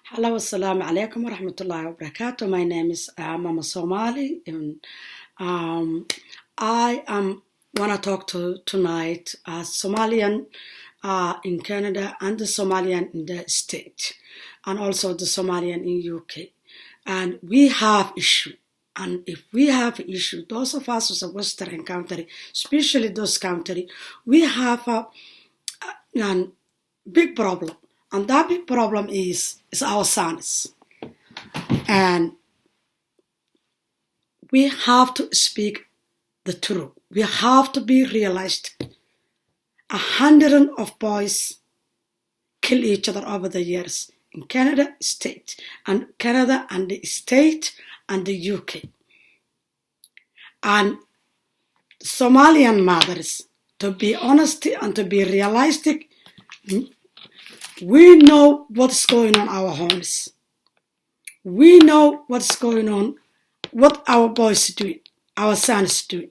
Hello, assalamu alaikum wa rahmatullahi wa barakatuh. My name is Mama Somali, and I am want to talk to tonight Somalian in Canada and the Somalian in the state, and also the Somalian in UK. And we have issue. And if we have issue, those of us as a Western country, especially those country, we have a big problem. And that big problem is our sons. And we have to speak the truth. We have to be realistic. 100 of boys kill each other over the years in Canada state and Canada and the state and the UK. And Somalian mothers, to be honest and to be realistic, we know what's going on in our homes. We know what's going on, what our boys are doing, our sons are doing.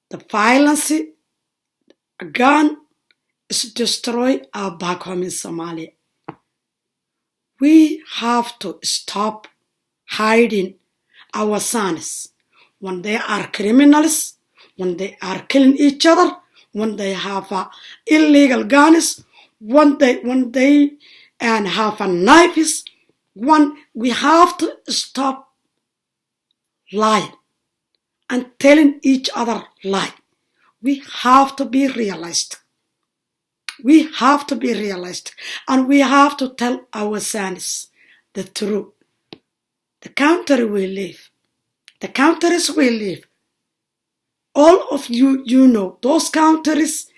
The violence, a gun, is to destroy our back home in Somalia. We have to stop hiding our sons when they are criminals, when they are killing each other, when they have illegal guns, when they have knives. We have to stop lying and telling each other lies. We have to be realistic. We have to be realistic, and we have to tell our sons the truth. The country we live, the countries we live, all of you know, those countries,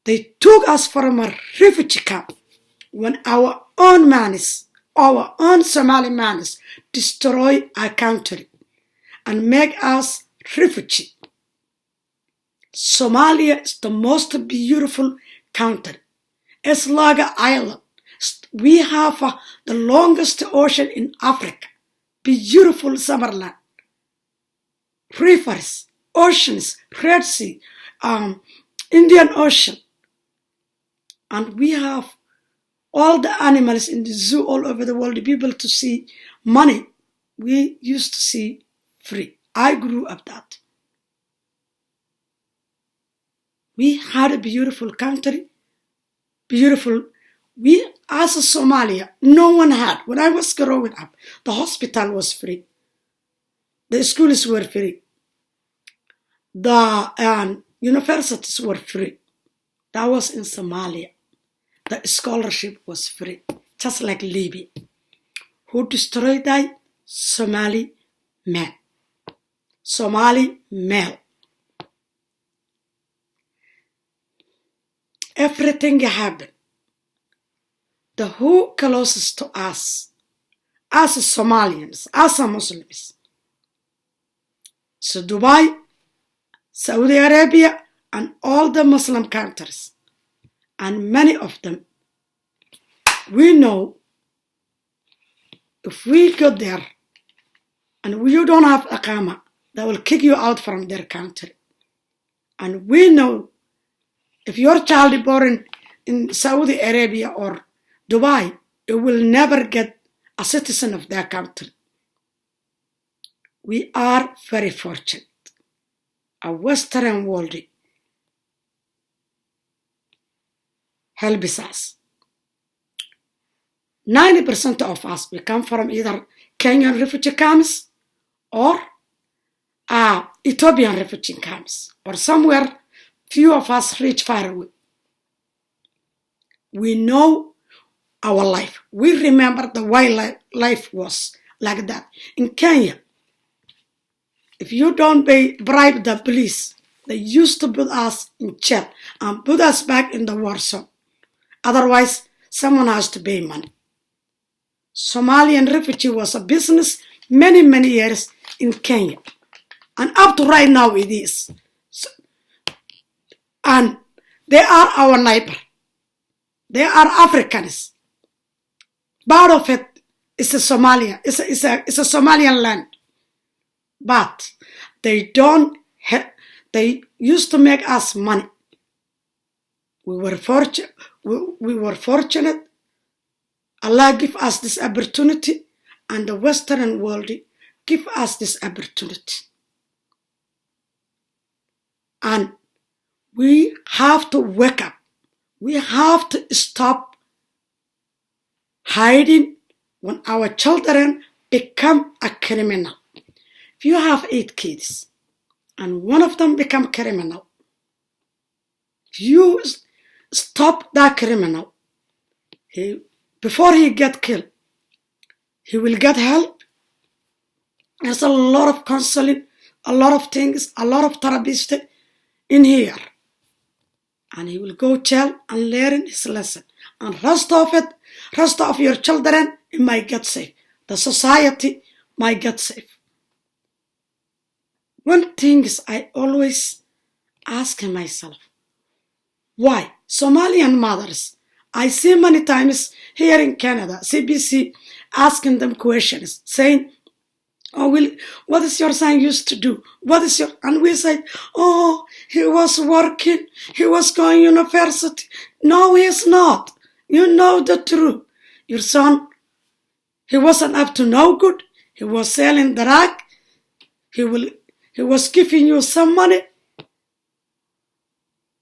they took us from a refugee camp when our own manis, our own Somali manis, destroy our country and make us refugee. Somalia is the most beautiful country. It's like an island. We have the longest ocean in Africa. Beautiful summerland. Rivers, oceans, Red Sea, Indian Ocean. And we have all the animals in the zoo all over the world. The people to see money, we used to see free. I grew up that. We had a beautiful country, beautiful. We, as a Somalia, no one had. When I was growing up, the hospital was free. The schools were free. The universities were free. That was in Somalia. The scholarship was free, just like Libya. Who destroyed that? Somali man. Somali male. Everything happened. The who closest to us, as Somalians, as Muslims. So Dubai, Saudi Arabia, and all the Muslim countries. And many of them, we know if we go there and you don't have Aqama, they will kick you out from their country. And we know if your child is born in Saudi Arabia or Dubai, it will never get a citizen of their country. We are very fortunate. A Western world helps us. 90% of us, we come from either Kenyan refugee camps or Ethiopian refugee camps, or somewhere few of us reach far away. We know our life. We remember the way life was like that. In Kenya, if you don't bribe the police, they used to put us in jail and put us back in the war zone. Otherwise, someone has to pay money. Somalian refugee was a business many, many years in Kenya. And up to right now it is. And they are our neighbor. They are Africans. Part of it is a Somalia. It's a Somalian land. But they used to make us money. We were fortunate Allah give us this opportunity, and the Western world give us this opportunity. And we have to wake up. We have to stop hiding when our children become a criminal. If you have 8 kids and one of them become criminal, if you stop that criminal, before he get killed, he will get help. There's a lot of counseling, a lot of things, a lot of therapists in here. And he will go jail and learn his lesson. And rest of your children, it might get safe. The society might get safe. One thing is I always ask myself, why? Somalian mothers, I see many times here in Canada, CBC asking them questions, saying, what is your son used to do? And we say, he was working, he was going to university. No, he's not. You know the truth. Your son, he wasn't up to no good. He was selling drug. He was giving you some money.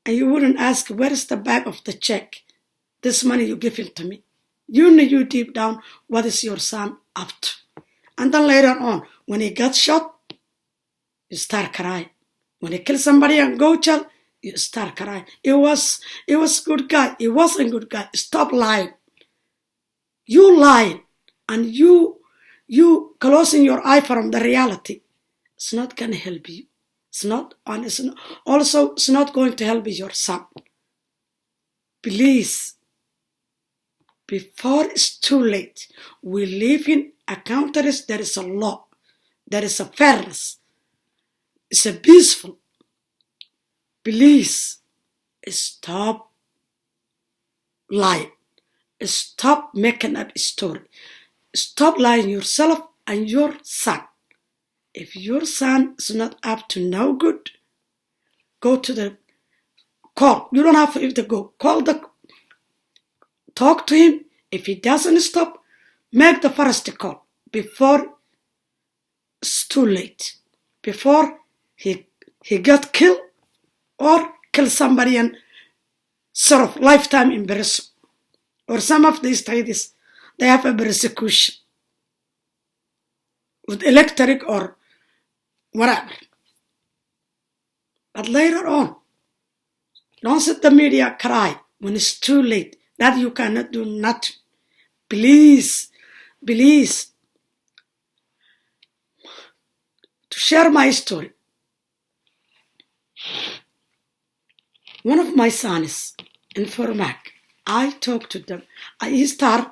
And you wouldn't ask, where is the back of the check? This money you're giving to me. You knew deep down what is your son up to. And then later on, when he got shot, you start crying. When he killed somebody and go jail, you start crying. It was good guy. It wasn't good guy. Stop lying. You lying and you closing your eye from the reality. It's not gonna help you. It's not going to help your son. Please, before it's too late, we live in a country, there is a law, there is a fairness, it's a peaceful. Please, stop lying. Stop making up a story. Stop lying yourself and your son. If your son is not up to no good, go to the call. You don't have to go. Talk to him. If he doesn't stop, make the first call before it's too late. Before he got killed or kill somebody and serve lifetime in prison. Or some of these states, they have a persecution with electric or whatever. But later on, don't sit the media cry when it's too late that you cannot do nothing. Please, to share my story. One of my sons in Formac, I talked to them. He started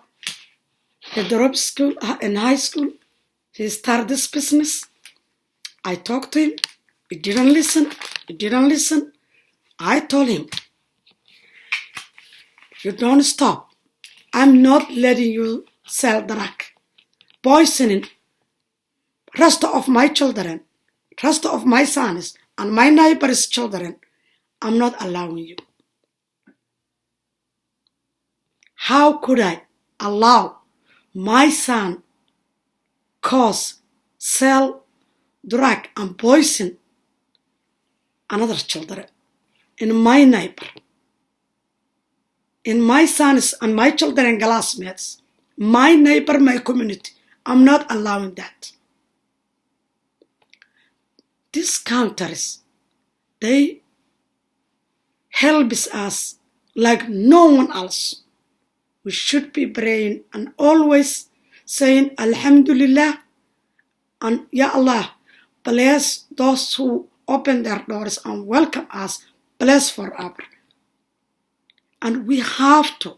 the drop school in high school. He started this business. I talked to him. He didn't listen. I told him, if you don't stop, I'm not letting you sell drug, poisoning rest of my children, rest of my sons, and my neighbor's children. I'm not allowing you. How could I allow my son sell drug and poison another children in my neighbor, in my sons and my children classmates, my neighbor, my community? I'm not allowing that. These countries, they help us like no one else. We should be praying and always saying Alhamdulillah and Ya Allah, bless those who open their doors and welcome us, bless forever. And we have to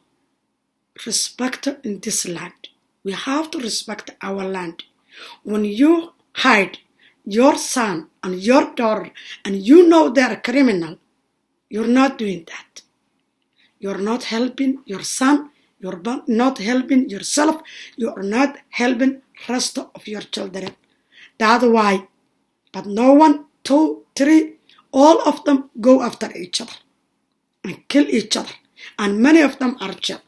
respect in this land. We have to respect our land. When you hide your son and your daughter and you know they're a criminal, you're not doing that. You're not helping your son. You're not helping yourself. You're not helping the rest of your children. That's why. But no 1, 2, 3, all of them go after each other and kill each other. And many of them are jailed.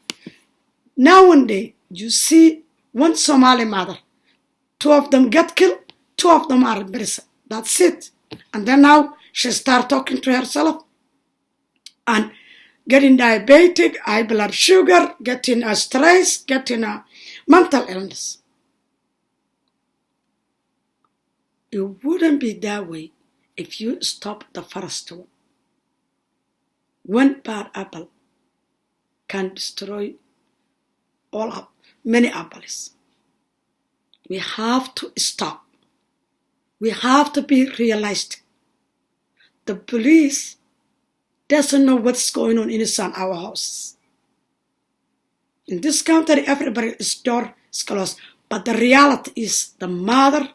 Nowadays, you see one Somali mother, 2 of them get killed, 2 of them are in prison. That's it. And then now she start talking to herself and getting diabetic, high blood sugar, getting a stress, getting a mental illness. It wouldn't be that way if you stop the first one. One bad apple can destroy many apples. We have to stop. We have to be realistic. The police doesn't know what's going on inside our houses. In this country, everybody's door is closed. But the reality is the mother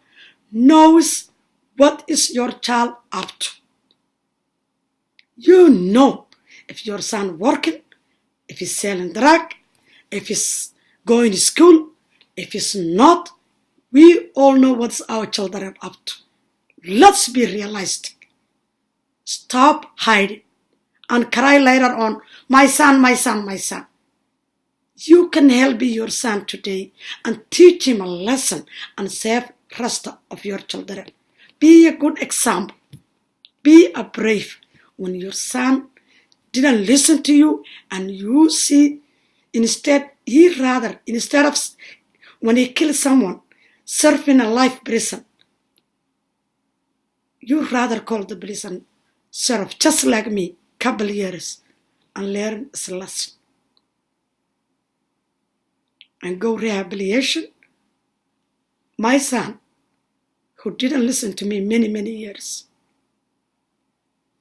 knows what is your child up to. You know if your son working, if he's selling drug, if he's going to school, if he's not. We all know what our children are up to. Let's be realistic. Stop hiding and cry later on, my son, my son, my son. You can help your son today and teach him a lesson and save the rest of your children. Be a good example. Be a brave. When your son didn't listen to you and you see, instead of when he kills someone, serving a life prison, you rather call the police and serve just like me, couple years, and learn his lesson. And go rehabilitation. My son, who didn't listen to me many, many years,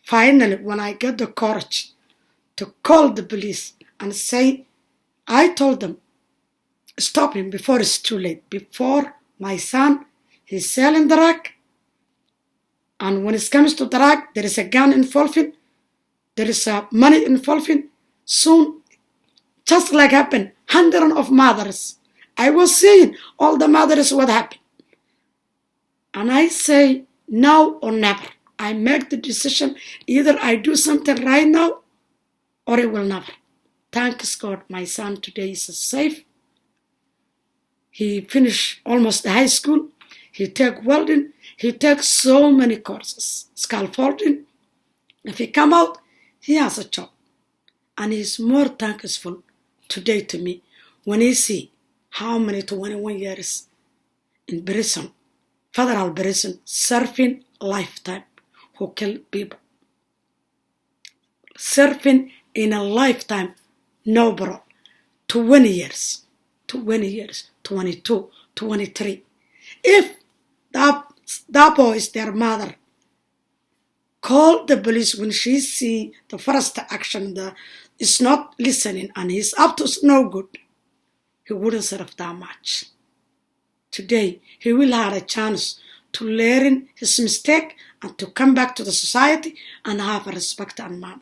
finally, when I got the courage to call the police and say, I told them, stop him before it's too late. Before my son, he's selling drug, and when it comes to drug, there is a gun involving, there is money involving. Soon, just like happened, hundreds of mothers. I was seeing all the mothers what happened. And I say, now or never. I make the decision, either I do something right now, or it will never. Thanks God, my son today is safe. He finished almost high school. He take welding. He takes so many courses, scaffolding. If he come out, he has a job. And he's more thankful today to me when he see how many 21 years in prison, federal prison, serving lifetime, who kill people. Serving in a lifetime, no bro, 20 years, 22, 23. If that boy is their mother, call the police when she see the first action, is not listening and he's up to no good, he wouldn't serve that much. Today, he will have a chance to learn his mistake and to come back to the society and have a respect and manner.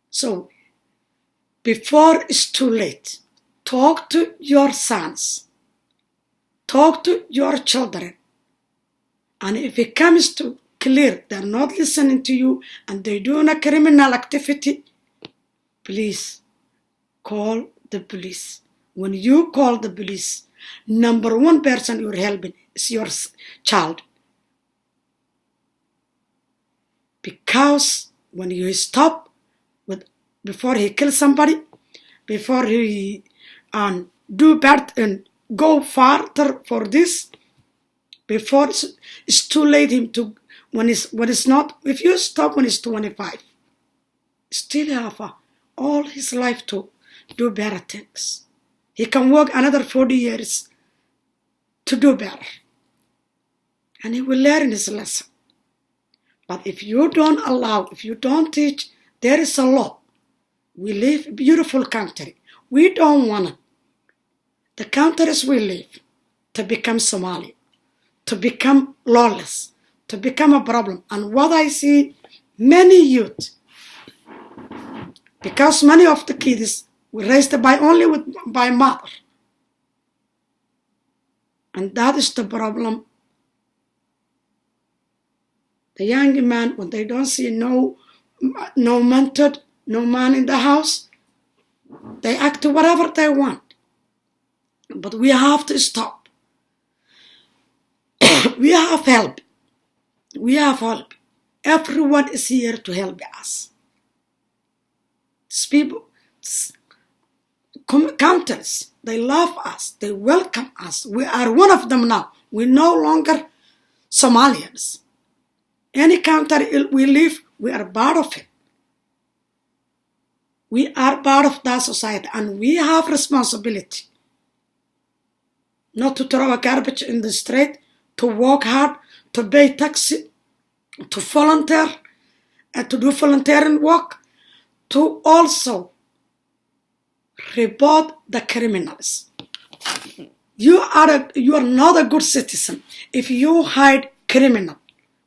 So, before it's too late, talk to your sons, talk to your children, and if it comes to clear they're not listening to you and they're doing a criminal activity, please call the police. When you call the police, number one person you're helping is your child. Because when you stop before he kills somebody, before he do bad and go farther for this, before it's too late him to when it's not. If you stop when it's 25, still have all his life to do better things. He can work another 40 years to do better, and he will learn his lesson. But if you don't allow, if you don't teach, there is a law. We live in a beautiful country. We don't want it. The countries we live to become Somali, to become lawless, to become a problem. And what I see, many youth, because many of the kids were raised by mother. And that is the problem. The young man, when they don't see no mentor, no man in the house, They act whatever they want. But we have to stop. We have help. We have help. Everyone is here to help us. These people, countries, they love us. They welcome us. We are one of them now. We're no longer Somalians. Any country we live, we are part of it. We are part of that society, and we have responsibility not to throw a garbage in the street, to work hard, to pay taxi, to volunteer, and to do volunteering work, to also report the criminals. You are not a good citizen if you hide criminal,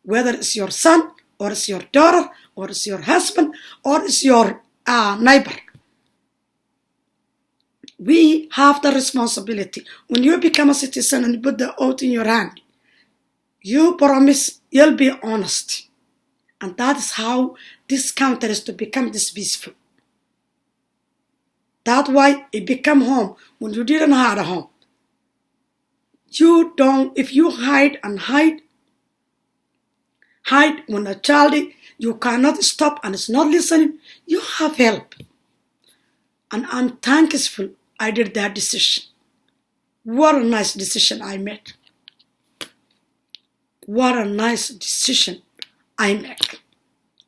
whether it's your son, or it's your daughter, or it's your husband, or it's your neighbor. We have the responsibility. When you become a citizen and you put the oath in your hand, you promise you'll be honest. And that is how this country is to become this peaceful. That's why it became home when you didn't have a home. You don't, if you hide when a child, you cannot stop and it's not listening, you have help. And I'm thankful I did that decision. What a nice decision I made. What a nice decision I make.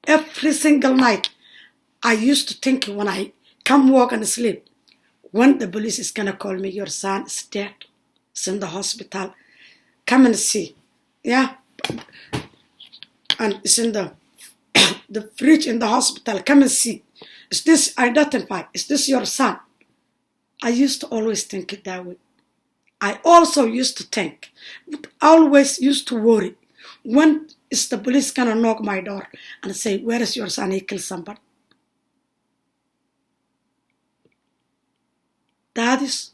Every single night, I used to think when I come walk and sleep, when the police is gonna call me, your son is dead, it's in the hospital, come and see. Yeah, and it's in the fridge in the hospital, come and see. Is this identified? Is this your son? I used to always think it that way. I also used to think, but always used to worry, when is the police gonna knock my door and say, where is your son? He killed somebody. That is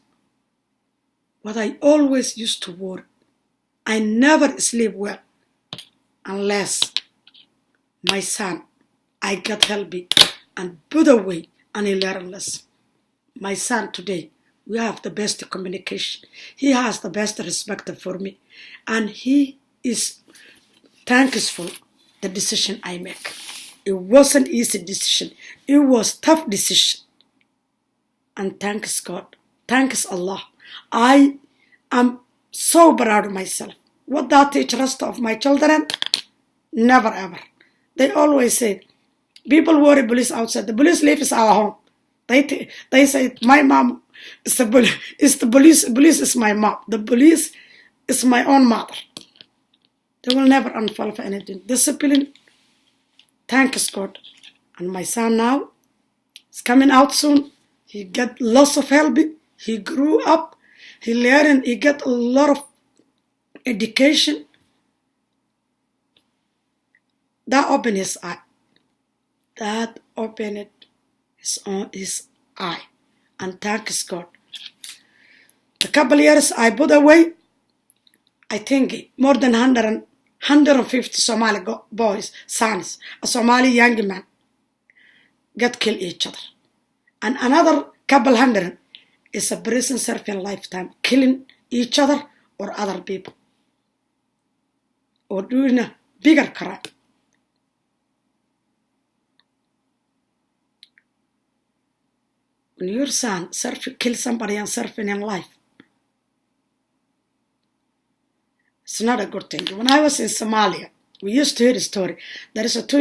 what I always used to worry. I never sleep well unless my son, I get healthy and put away and he learn lesson. My son today, we have the best communication. He has the best respect for me. And he is thankful the decision I make. It wasn't easy decision. It was tough decision. And thanks God. Thanks Allah. I am so proud of myself. What that teach rest of my children? Never ever. They always say, people worry police outside. The police live is our home. They say, my mom is the police. It's the police. Police is my mom. The police is my own mother. They will never unfall for anything. Discipline, thanks God. And my son now is coming out soon. He get lots of help. He grew up. He learned. He get a lot of education. That opened his eye. That opened his eye. And thanks God. The couple years I put away, I think more than 150 Somali boys, sons, a Somali young man, get killed each other. And another couple hundred is a prison serving lifetime, killing each other or other people, or doing a bigger crime. When your son kill somebody and surfing in life, it's not a good thing. When I was in Somalia, we used to hear the story. There is a two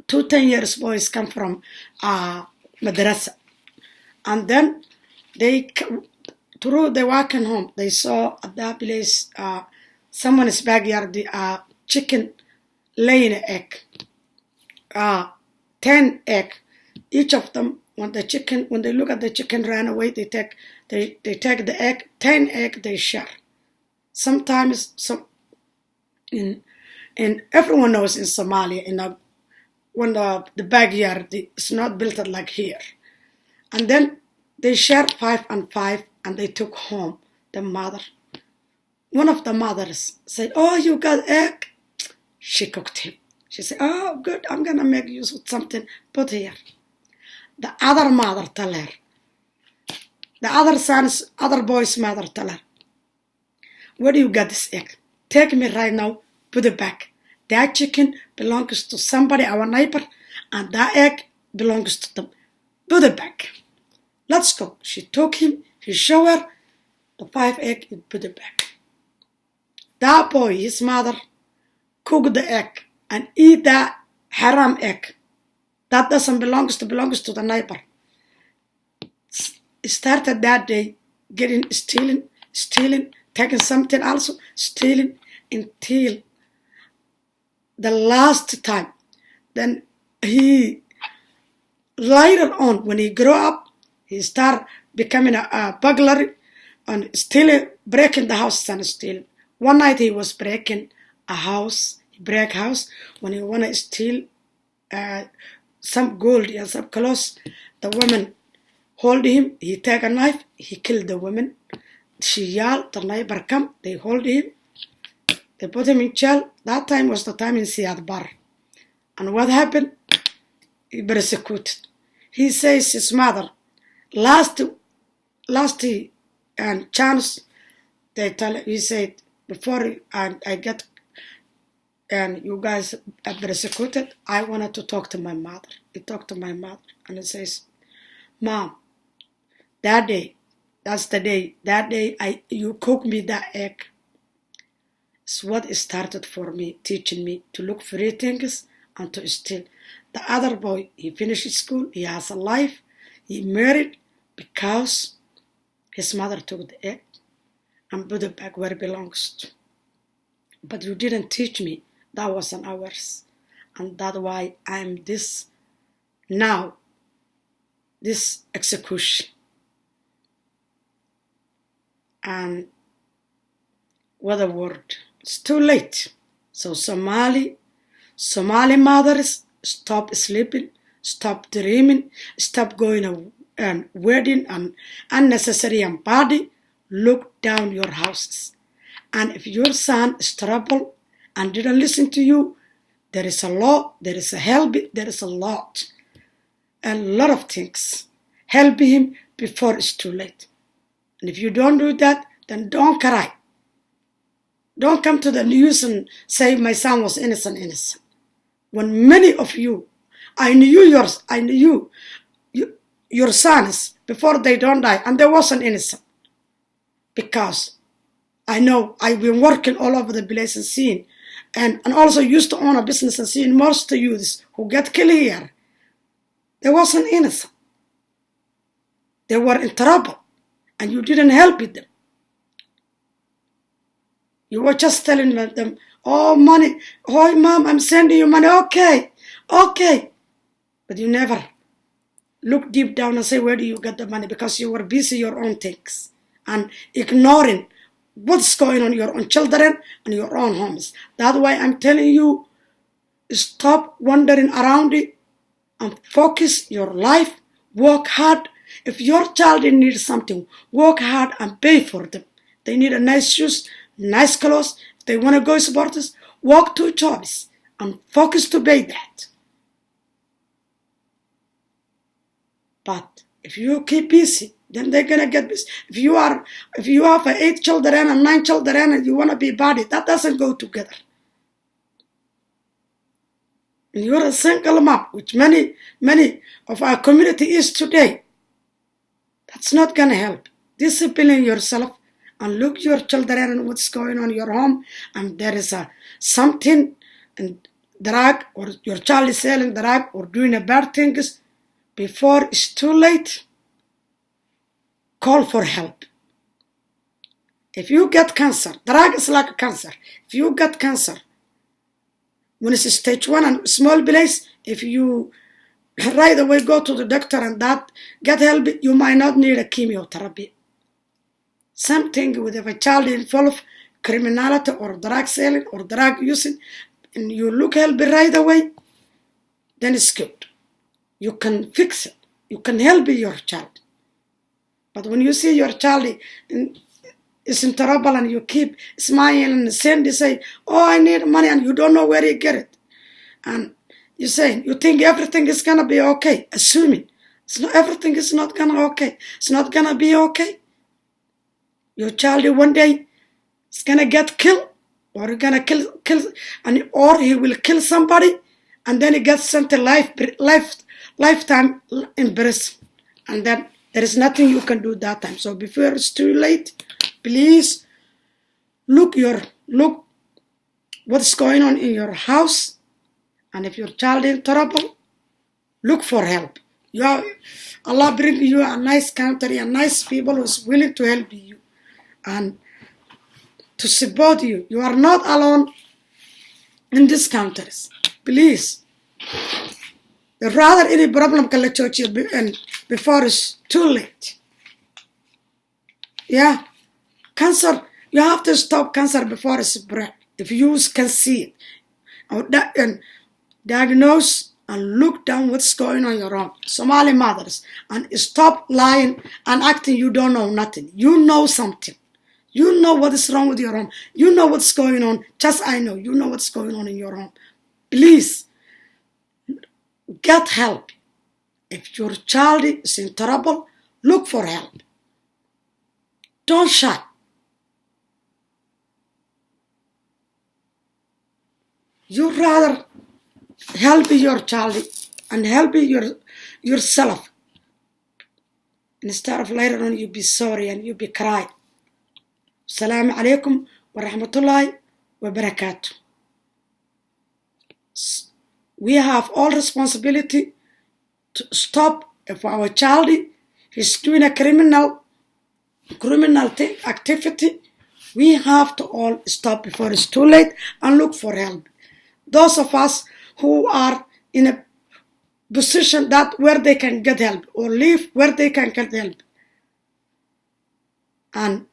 10-year boys come from madrasa. And then they walking home, they saw at that place, someone's backyard, the chicken laying an egg. 10 egg. Each of them, when they look at the chicken ran away, they take the egg, 10 egg they share. Sometimes and everyone knows in Somalia, when the backyard is not built like here. And then they shared 5 and 5 and they took home the mother. One of the mothers said, oh, you got egg? She cooked him. She said, oh, good, I'm gonna make you something, put here. The other mother tell her. The other boy's mother tell her, where do you get this egg? Take me right now, put it back. That chicken belongs to somebody, our neighbor, and that egg belongs to them. Put it back. Let's go. She took him, he showed her the 5 eggs, and put it back. That boy, his mother, cooked the egg and eat that haram egg. That doesn't belongs to the neighbor. It started that day getting stealing, taking something also, stealing until the last time. Then he, later on, when he grew up, he started becoming a burglar and stealing, breaking the houses and stealing. One night he was breaking a house, he break house, when he want to steal some gold and some clothes. The woman hold him, he take a knife, he killed the woman. She yelled, the neighbor come, they hold him, they put him in jail. That time was the time in Siad Bar. And what happened? He persecuted. He says his mother, last chance, they tell he said, before I get and you guys are persecuted, I wanted to talk to my mother. He talked to my mother and he says, Mom, that day, that's the day, that day you cooked me that egg. It's what started for me, teaching me to look for things and to steal. The other boy, he finished school, he has a life, he married because his mother took the egg and put it back where it belongs to. But you didn't teach me. That wasn't ours. And that's why I'm this now, this execution. And what a word. It's too late. So Somali mothers, stop sleeping, stop dreaming, stop going to wedding and unnecessary and body. Look down your houses. And if your son is trouble and didn't listen to you, there is a law, there is a help, there is a lot of things. Help him before it's too late. And if you don't do that, then don't cry. Don't come to the news and say my son was innocent. When many of you, I knew your sons before they don't die, and they wasn't innocent. Because I know I've been working all over the place and seeing, and also used to own a business and seeing most youths who get killed here. They wasn't innocent. They were in trouble, and you didn't help them. You were just telling them, oh, money, oh, Mom, I'm sending you money, okay. But you never look deep down and say, where do you get the money? Because you were busy your own things and ignoring what's going on in your own children and your own homes. That's why I'm telling you, stop wandering around it and focus your life, work hard. If your child needs something, work hard and pay for them. They need a nice shoes, nice clothes. If they want to go sports, work 2 jobs and focus to pay that. But if you keep busy, then they're gonna get busy. If you have 8 children and 9 children and you wanna be body, that doesn't go together. And you're a single mom, which many of our community is today. That's not gonna help. Discipline yourself and look your children and what's going on in your home. And there is something and drug, or your child is selling drug or doing a bad things, before it's too late, call for help. If you get cancer, drug is like cancer. If you get cancer, when it's stage 1 and small place, if you right away go to the doctor and that get help, you might not need a chemotherapy. Something with if a child involved criminality or drug selling or drug using, and you look help right away, then it's good. You can fix it. You can help your child. But when you see your child is in trouble and you keep smiling and say, oh, I need money, and you don't know where you get it. And you think everything is going to be okay, assuming Everything is not gonna okay. It's not gonna be okay. Your child one day is gonna get killed, or you're gonna kill, or he will kill somebody, and then he gets sent to lifetime in prison, and then there is nothing you can do that time. So before it's too late, please look what's going on in your house, and if your child is in trouble, look for help. Allah bring you a nice country, a nice people who's willing to help you and to support you. You are not alone in these countries. Please, rather any problem can let you before it's too late. Yeah, cancer. You have to stop cancer before it's spread. If you can see it, and diagnose and look down what's going on your own. Somali mothers, and stop lying and acting you don't know nothing. You know something. You know what is wrong with your home. You know what's going on. Just I know. You know what's going on in your home. Please, get help. If your child is in trouble, look for help. Don't shy. You rather help your child and help yourself instead of later on you be sorry and you be crying. Assalamu alaikum wa rahmatullahi wa barakatuh. We have all responsibility to stop if our child is doing a criminal activity. We have to all stop before it's too late and look for help. Those of us who are in a position that where they can get help or live where they can get help. And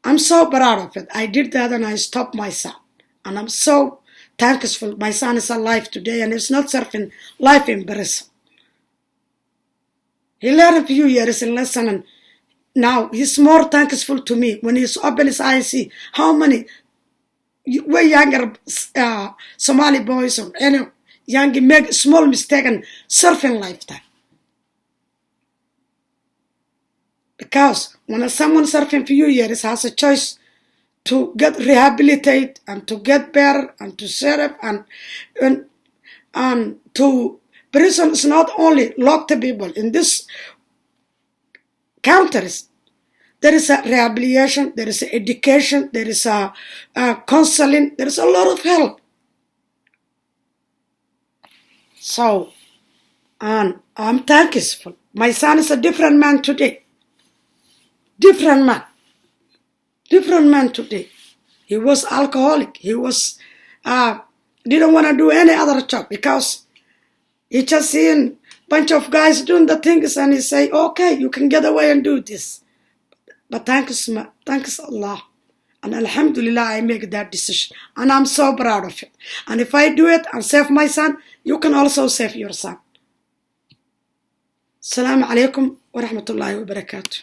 I'm so proud of it. I did that and I stopped my son. And I'm so thankful. My son is alive today and he's not serving life in prison. He learned a few years in lesson and now he's more thankful to me when he's open his eyes and see how many way younger Somali boys or any young make small mistake and surfing lifetime. Because when someone surfing few years has a choice to get rehabilitated and to get better and to serve and to prison is not only locked people in this countries. There is a rehabilitation, there is education, there is a counseling, there is a lot of help. So, and I'm thankful. My son is a different man today. Different man today. He was alcoholic. He was didn't want to do any other job because he just seen bunch of guys doing the things and he say, okay, you can get away and do this. But thanks Allah. And alhamdulillah, I make that decision. And I'm so proud of it. And if I do it and save my son, you can also save your son. Assalamu alaikum wa rahmatullahi wa barakatuh.